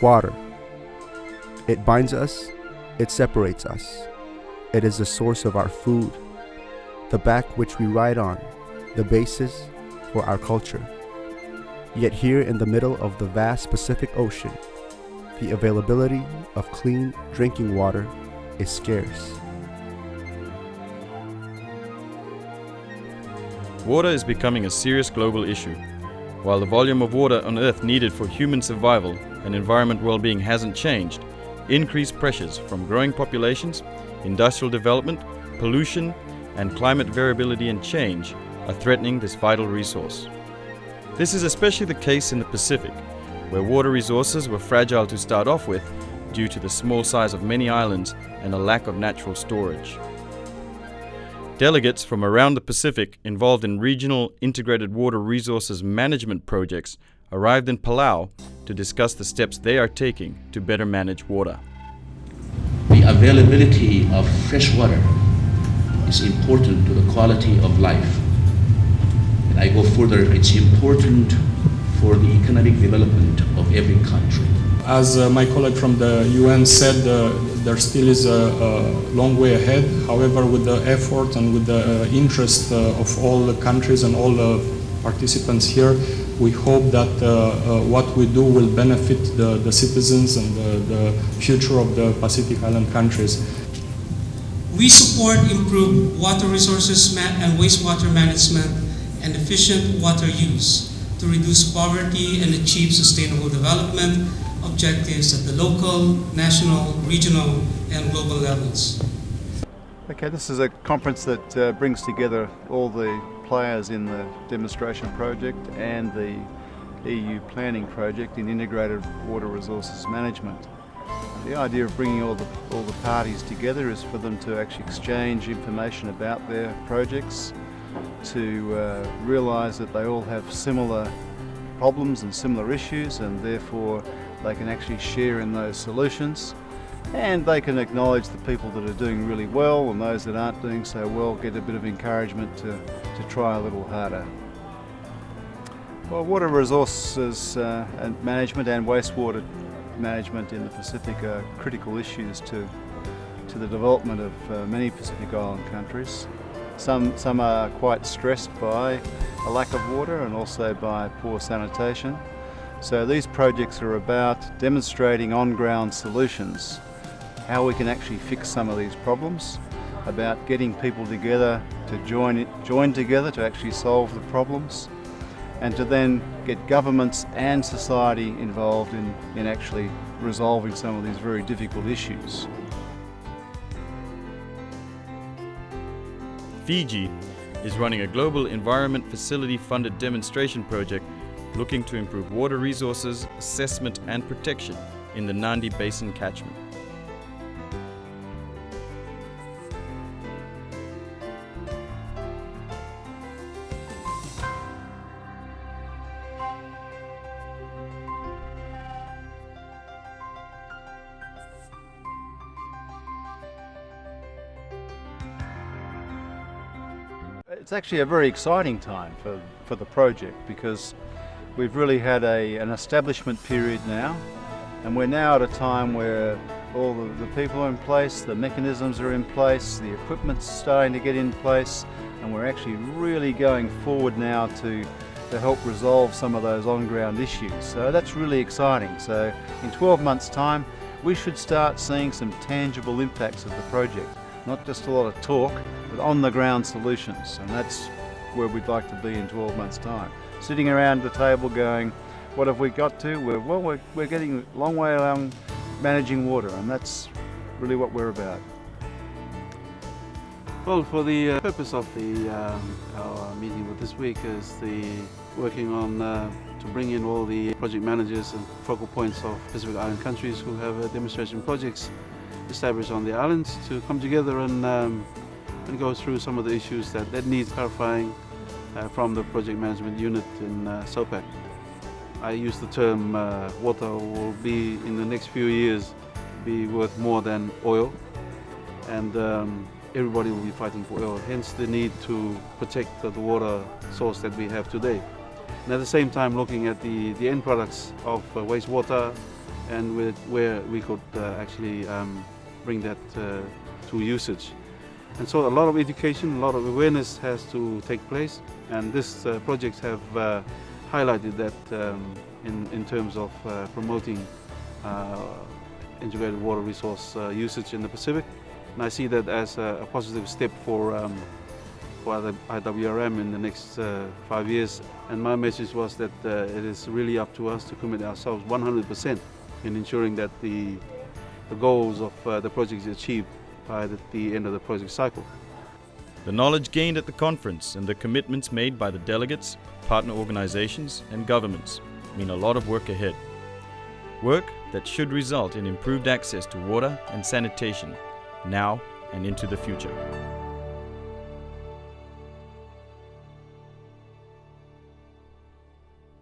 Water. It binds us, it separates us. It is the source of our food, the back which we ride on, the basis for our culture. Yet here in the middle of the vast Pacific Ocean, the availability of clean drinking water is scarce. Water is becoming a serious global issue. While the volume of water on Earth needed for human survival and environment well-being hasn't changed, increased pressures from growing populations, industrial development, pollution, and climate variability and change are threatening this vital resource. This is especially the case in the Pacific, where water resources were fragile to start off with due to the small size of many islands and a lack of natural storage. Delegates from around the Pacific involved in regional integrated water resources management projects arrived in Palau to discuss the steps they are taking to better manage water. The availability of fresh water is important to the quality of life. And I go further, it's important for the economic development of every country. As my colleague from the UN said, there still is a long way ahead. However, with the effort and with the interest of all the countries and all the participants here, we hope that what we do will benefit the citizens and the future of the Pacific Island countries. We support improved water resources and wastewater management and efficient water use to reduce poverty and achieve sustainable development objectives at the local, national, regional, and global levels. Okay, this is a conference that brings together all the players in the demonstration project and the EU planning project in integrated water resources management. The idea of bringing all the parties together is for them to actually exchange information about their projects, to realise that they all have similar problems and similar issues, and therefore they can actually share in those solutions, and they can acknowledge the people that are doing really well and those that aren't doing so well get a bit of encouragement to try a little harder. Well, water resources and management and wastewater management in the Pacific are critical issues to the development of many Pacific Island countries. Some are quite stressed by a lack of water and also by poor sanitation. So these projects are about demonstrating on-ground solutions, how we can actually fix some of these problems, about getting people together to join together to actually solve the problems, and to then get governments and society involved in actually resolving some of these very difficult issues. Fiji is running a global environment facility funded demonstration project looking to improve water resources, assessment and protection in the Nadi basin catchment. It's actually a very exciting time for the project, because we've really had an establishment period now, and we're now at a time where all the people are in place, the mechanisms are in place, the equipment's starting to get in place, and we're actually really going forward now to help resolve some of those on-ground issues. So that's really exciting. So in 12 months' time, we should start seeing some tangible impacts of the project. Not just a lot of talk, but on-the-ground solutions, and that's where we'd like to be in 12 months' time. Sitting around the table going, what have we got to? We're getting a long way along managing water, and that's really what we're about. Well, for the purpose of our meeting with this week is working on to bring in all the project managers and focal points of Pacific Island countries who have demonstration projects established on the islands to come together and go through some of the issues that need clarifying from the project management unit in SOPAC. I use the term water will be in the next few years be worth more than oil, and everybody will be fighting for oil, hence the need to protect the water source that we have today. And at the same time looking at the end products of wastewater and where we could actually bring that to usage. And so a lot of education, a lot of awareness has to take place, and this projects have highlighted that in terms of promoting integrated water resource usage in the Pacific. And I see that as a positive step for the IWRM in the next 5 years. And my message was that it is really up to us to commit ourselves 100% in ensuring that the goals of the project is achieved by the end of the project cycle. The knowledge gained at the conference and the commitments made by the delegates, partner organizations and governments mean a lot of work ahead. Work that should result in improved access to water and sanitation now and into the future.